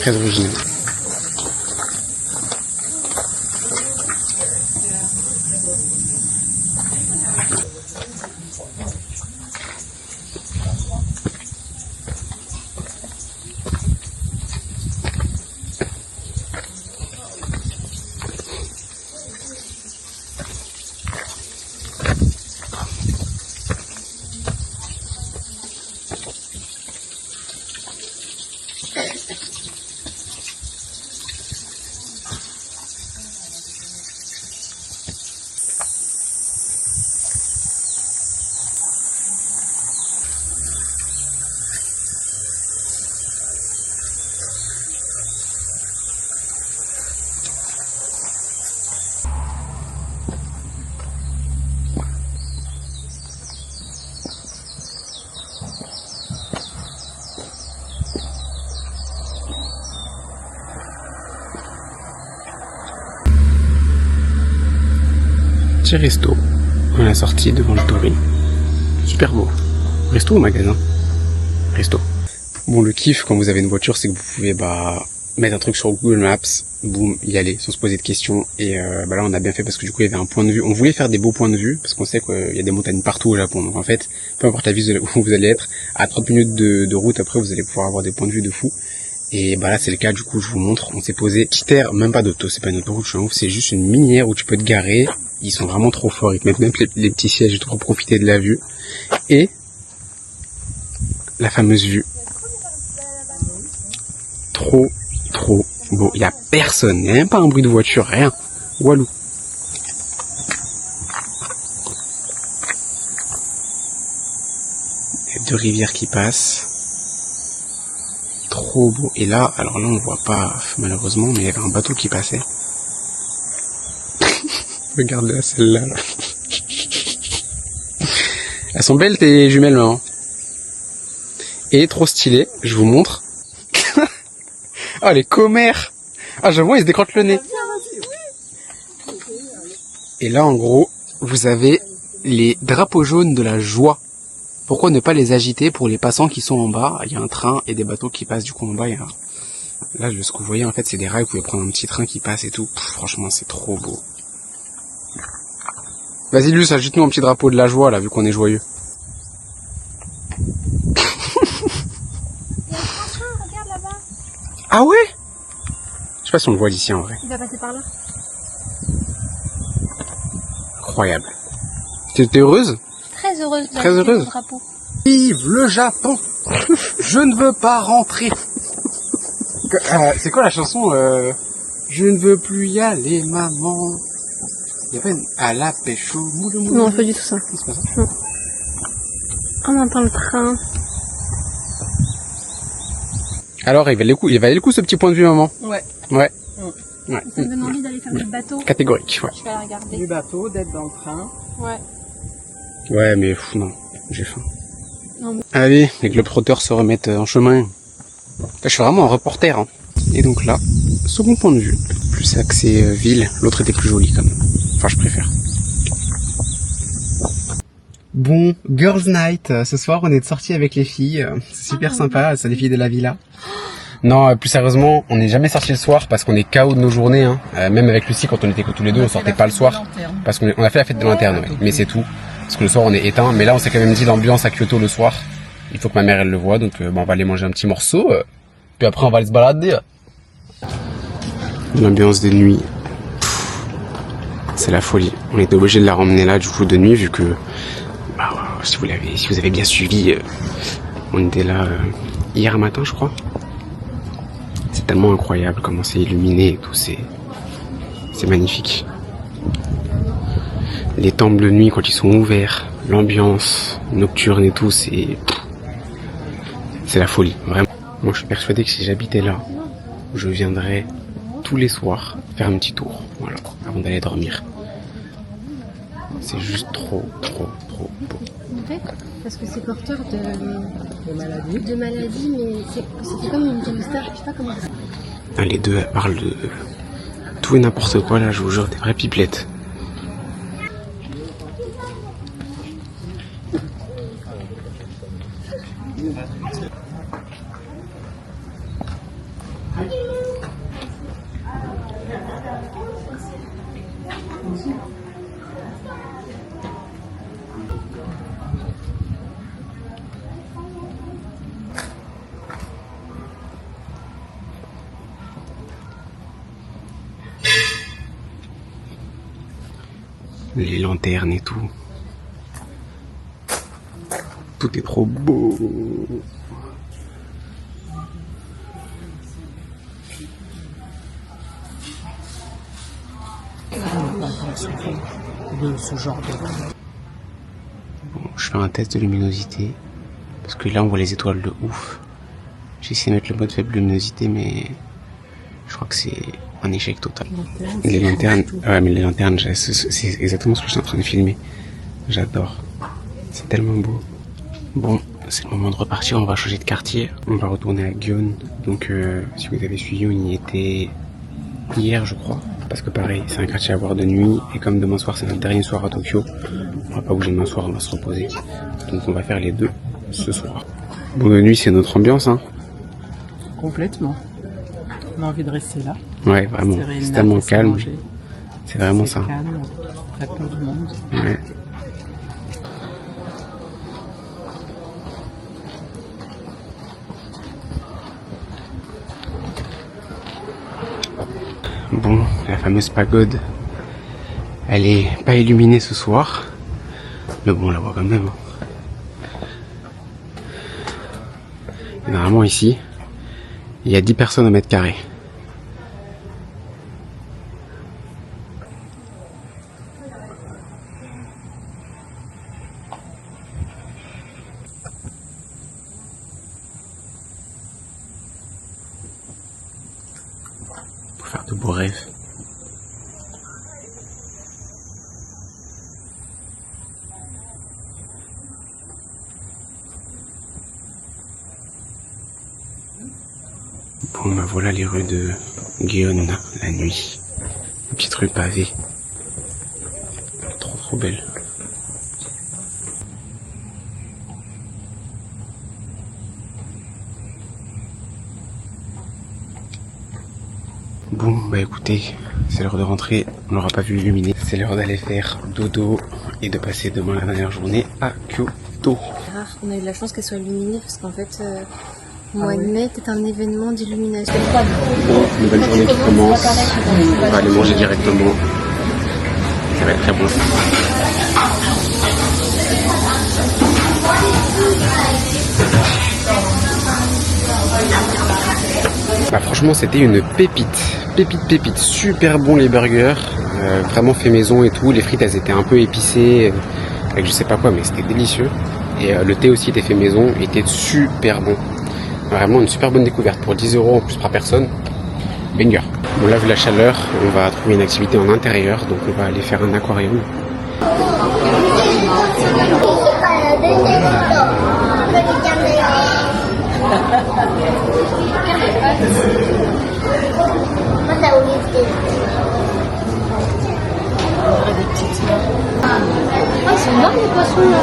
très original. Petit resto, on a sorti devant le Tori. Super beau. Resto ou magasin? Resto. Bon, le kiff quand vous avez une voiture, c'est que vous pouvez mettre un truc sur Google Maps, boum, y aller sans se poser de questions. Et là on a bien fait parce que du coup il y avait un point de vue. On voulait faire des beaux points de vue parce qu'on sait qu'il y a des montagnes partout au Japon. Donc en fait, peu importe la ville où vous allez être, à 30 minutes de route après vous allez pouvoir avoir des points de vue de fou. Et là c'est le cas, du coup je vous montre. On s'est posé, petite aire, même pas d'auto, c'est pas une autoroute, je suis un ouf, c'est juste une minière où tu peux te garer. Ils sont vraiment trop forts, ils te mettent même les petits sièges pour profiter de la vue. Et la fameuse vue. Trop beau. Il y a personne, il n'y a même pas un bruit de voiture, rien. Walou. Il y a deux rivières qui passent. Trop beau. Et là, alors là on voit pas malheureusement, mais il y avait un bateau qui passait. Regarde là, celle-là. Là. Elles sont belles tes jumelles, hein. Et trop stylé, je vous montre. Ah, les commères. Ah, j'avoue, ils se décrochent le nez. Et là, en gros, vous avez les drapeaux jaunes de la joie. Pourquoi ne pas les agiter pour les passants qui sont en bas? Il y a un train et des bateaux qui passent du coup en bas. Là, ce que vous voyez, en fait, c'est des rails. Vous pouvez prendre un petit train qui passe et tout. Franchement, c'est trop beau. Vas-y, Luce, ajoute-nous un petit drapeau de la joie, là, vu qu'on est joyeux. Regarde là-bas. Ah ouais? Je sais pas si on le voit d'ici, en vrai. Il va passer par là. Incroyable. T'es heureuse? Très heureuse. Très heureuse. Drapeau. Vive le Japon! Je ne veux pas rentrer. C'est quoi la chanson Je ne veux plus y aller, maman. Il y a pas une... À la pêche au moule. Non, pas du tout ça. C'est pas ça? Non. On entend le train. Alors, il valait le coup ce petit point de vue, maman? Ouais. Ouais. Ça me donne envie d'aller faire du bateau. Catégorique, ouais. Je vais aller regarder. Du bateau, d'être dans le train. Ouais. Ouais, mais non, j'ai faim. Non, mais... Allez, les globetrotters se remettent en chemin. Là, je suis vraiment un reporter. Hein. Et donc là, second point de vue. Plus axé ville, l'autre était plus joli quand même. Enfin, je préfère. Bon, Girls Night. Ce soir, on est sortis avec les filles. C'est super sympa, c'est les filles de la villa. Non, plus sérieusement, on n'est jamais sortis le soir parce qu'on est KO de nos journées. Hein. Même avec Lucie, quand on était que tous les deux, on sortait pas le soir. Parce qu'on a fait la fête de l'interne, ouais. Mais c'est tout. Parce que le soir, on est éteint. Mais là, on s'est quand même dit l'ambiance à Kyoto le soir. Il faut que ma mère, elle le voit. Donc, on va aller manger un petit morceau. Puis après, on va aller se balader. L'ambiance de nuit. C'est la folie. On était obligé de la ramener là, du coup, de nuit, vu que... si vous avez bien suivi, on était là hier matin, je crois. C'est tellement incroyable comment c'est illuminé et tout, c'est magnifique. Les temples de nuit quand ils sont ouverts, l'ambiance nocturne et tout, c'est la folie, vraiment. Moi je suis persuadé que si j'habitais là, je viendrais tous les soirs faire un petit tour, voilà, avant d'aller dormir. C'est juste trop beau. En fait, parce que c'est porteur De maladie. de maladies, mais c'est comme une ville star, je sais pas comment ça. Ah, les deux, elles parlent de tout et n'importe quoi, là, je vous jure, des vraies pipelettes. Les lanternes et tout. Tout est trop beau. De ce genre de... Bon, je fais un test de luminosité. Parce que là, on voit les étoiles de ouf. J'ai essayé de mettre le mode faible luminosité, mais je crois que c'est un échec total. Les lanternes, ouais, mais les lanternes, c'est exactement ce que je suis en train de filmer. J'adore. C'est tellement beau. Bon, c'est le moment de repartir, on va changer de quartier. On va retourner à Gion. Donc, si vous avez suivi, on y était hier, je crois. Parce que pareil, c'est un quartier à voir de nuit. Et comme demain soir, c'est notre dernier soir à Tokyo, on va pas bouger demain soir, on va se reposer. Donc, on va faire les deux ce soir. Bon, de nuit, c'est notre ambiance, hein. Complètement. On a envie de rester là. Ouais, vraiment. Serrer C'est une tellement nappe et se calme. manger. C'est vraiment C'est ça. calme, très peu de monde. Ouais. Bon, la fameuse pagode, elle est pas illuminée ce soir, mais bon, on la voit quand même. Et normalement ici, il y a 10 personnes au mètre carré. Pour faire de beaux rêves. Bon, bah voilà les rues de Gion, la nuit. Une petite rue pavée. Trop belle. Bon, bah écoutez, c'est l'heure de rentrer. On l'aura pas vu illuminer. C'est l'heure d'aller faire dodo et de passer demain la dernière journée à Kyoto. Rare, on a eu de la chance qu'elle soit illuminée parce qu'en fait, le mois de mai était un événement d'illumination. Bon, nouvelle journée qui commence. On va aller manger directement. Ça va être très bon. Bah franchement c'était une pépite. Pépite. Super bon les burgers. Vraiment fait maison et tout. Les frites elles étaient un peu épicées. Avec je sais pas quoi mais c'était délicieux. Et le thé aussi était fait maison. Était super bon. Vraiment une super bonne découverte pour 10 € en plus par personne. Banger. Bon là vu la chaleur, on va trouver une activité en intérieur, donc on va aller faire un aquarium. Ah, c'est énorme les poissons là.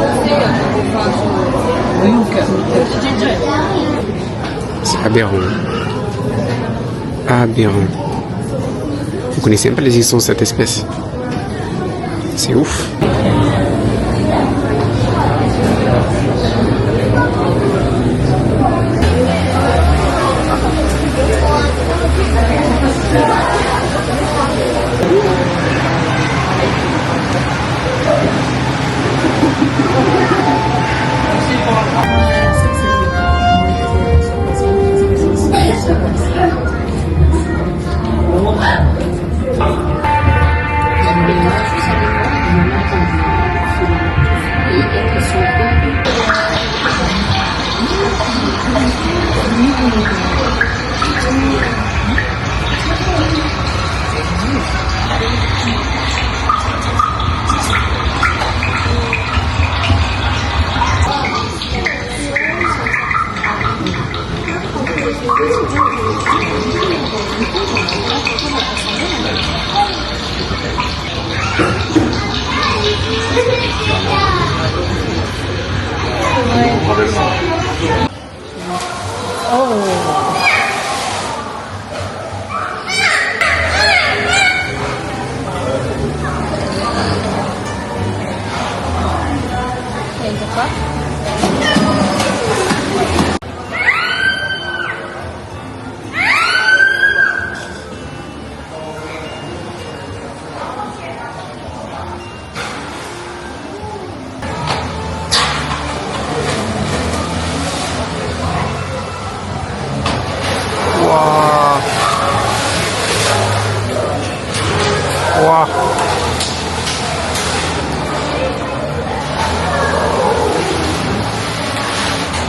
C'est aberrant. Aberrant. Vous connaissez même pas l'existence de cette espèce. C'est ouf. Et de quoi? Waouh. Waouh.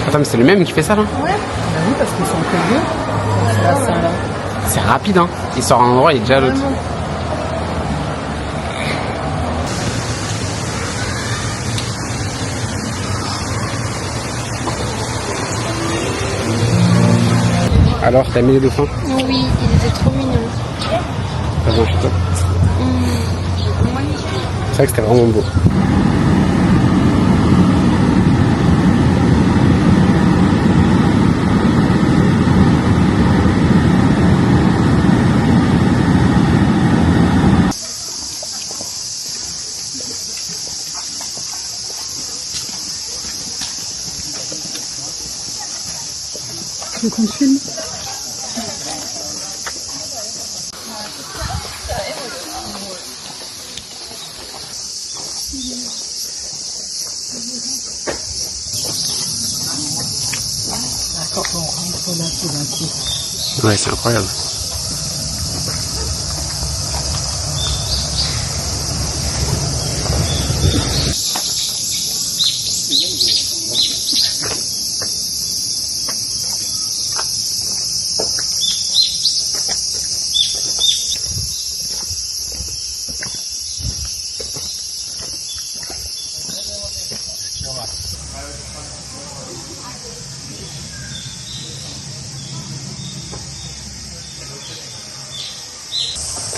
Attends, mais c'est le même qui fait ça là? Ben oui, parce qu'ils sont curieux. C'est la Saint-Là. C'est rapide hein. Il sort à un endroit, il est déjà à l'autre. Alors, t'as aimé les dauphins? Oui, ils étaient trop mignons. T'as vu un photo? C'est vrai que c'était vraiment beau. Tu veux qu'on te filme? Quand on rentre là tout d'un coup. Ouais, c'est incroyable.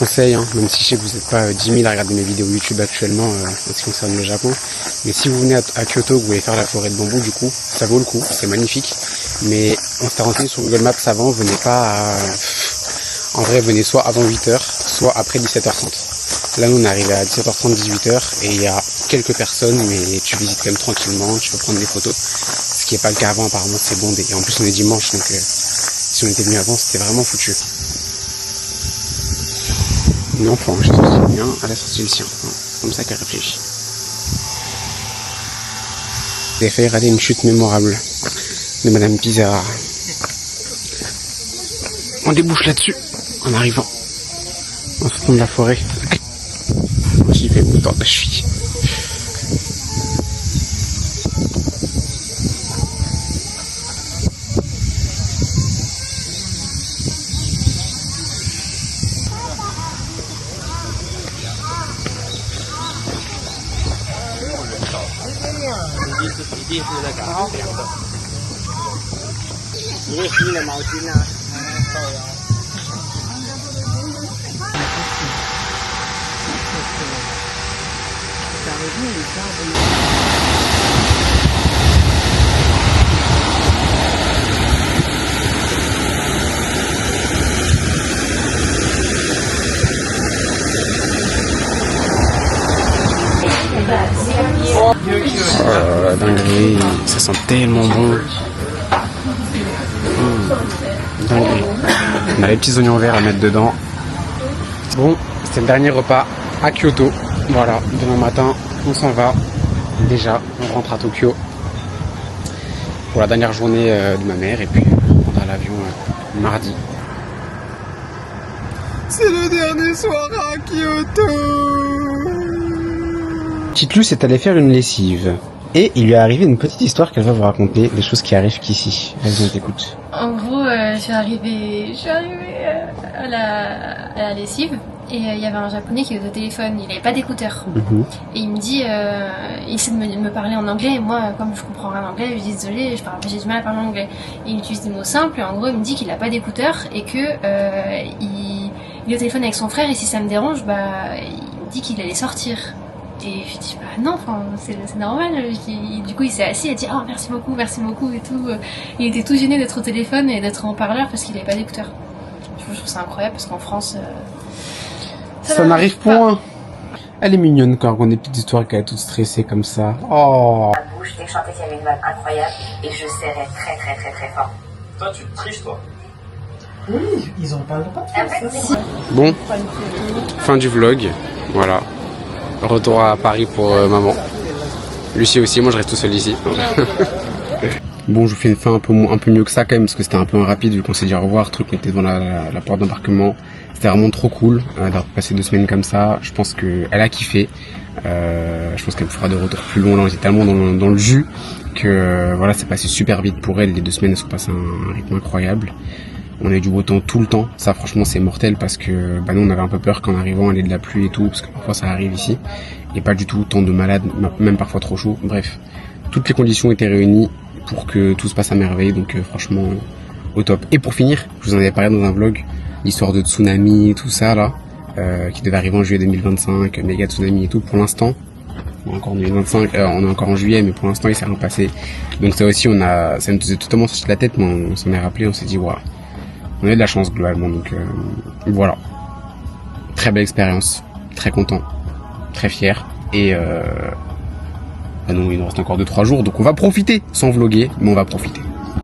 Conseil, hein, même si je sais que vous n'êtes pas 10 000 à regarder mes vidéos YouTube actuellement en ce qui concerne le Japon, mais si vous venez à Kyoto, que vous voulez faire la forêt de bambou, du coup, ça vaut le coup, c'est magnifique, mais on s'était renseigné sur Google Maps avant, venez pas à... En vrai, venez soit avant 8h, soit après 17h30. Là, nous, on est arrivé à 17h30, 18h, et il y a quelques personnes, mais tu visites quand même tranquillement, tu peux prendre des photos, ce qui n'est pas le cas avant, apparemment, c'est bondé. Et en plus, on est dimanche, donc si on était venu avant, c'était vraiment foutu. Une enfant, j'ai sorti le mien, elle a sorti le sien. C'est comme ça qu'elle réfléchit. Vous avez failli rater une chute mémorable de Madame Pizarra. On débouche là-dessus en arrivant, en sortant de la forêt. Moi j'y vais autant de la cheville. Oh là là, dinguerie, ça sent tellement bon. Dinguerie. On a les petits oignons verts à mettre dedans. Bon, c'était le dernier repas à Kyoto. Voilà, demain matin, on s'en va. Déjà, on rentre à Tokyo pour la dernière journée de ma mère et puis on prendra l'avion mardi. C'est le dernier soir à Kyoto. Petite Luce est allée faire une lessive. Et il lui est arrivé une petite histoire qu'elle va vous raconter, des choses qui arrivent qu'ici. Vas-y, on t'écoute. En gros, je suis arrivée à la lessive et il y avait un japonais qui était au téléphone, il n'avait pas d'écouteurs. Et il me dit, il essaie de me parler en anglais, et moi, comme je comprends rien en anglais, je dis désolé, j'ai du mal à parler en anglais. Et il utilise des mots simples, et en gros, il me dit qu'il n'a pas d'écouteurs et que il est au téléphone avec son frère, et si ça me dérange, bah, il me dit qu'il allait sortir. Et je dis bah non, enfin c'est normal. Du coup il s'est assis, il a dit oh merci beaucoup et tout. Il était tout gêné d'être au téléphone et d'être en parleur parce qu'il avait pas d'écouteurs. Je trouve ça incroyable parce qu'en France ça n'arrive point. Elle est mignonne quand on raconte des petites histoires qu'elle est toute stressée comme ça. Oh. La bouche, dès que je sentais qu'il y avait une vanne incroyable et je serrais très fort. Toi, tu te triches, toi. Oui, ils ont pas le droit de faire ça. Bon, fin du vlog. Voilà. Retour à Paris pour maman. Lucie aussi, moi je reste tout seul ici. Bon, je vous fais une fin un peu mieux que ça quand même, parce que c'était un peu rapide vu qu'on s'est dit au revoir, truc, on était devant la porte d'embarquement. C'était vraiment trop cool d'avoir passé 2 semaines comme ça. Je pense qu'elle a kiffé. Je pense qu'elle me fera des retours plus longs. Là, on était tellement dans le jus que voilà, c'est passé super vite pour elle. Les 2 semaines, elles sont passées à un rythme incroyable. On a eu du beau temps tout le temps. Ça, franchement, c'est mortel parce que nous, on avait un peu peur qu'en arrivant, il y ait de la pluie et tout, parce que parfois ça arrive ici. Et pas du tout temps de malade, même parfois trop chaud. Bref, toutes les conditions étaient réunies pour que tout se passe à merveille. Donc franchement, au top. Et pour finir, je vous en avais parlé dans un vlog, l'histoire de tsunami, tout ça là, qui devait arriver en juillet 2025, méga tsunami et tout. Pour l'instant, on est encore en 2025, on est encore en juillet, mais pour l'instant, il s'est rien passé. Donc ça aussi, ça nous faisait totalement sortir de la tête, mais on s'en est rappelé, on s'est dit, voilà. On a eu de la chance globalement, donc voilà. Très belle expérience, très content, très fier. Et non, il nous reste encore 2-3 jours, donc on va profiter, sans vloguer, mais on va profiter.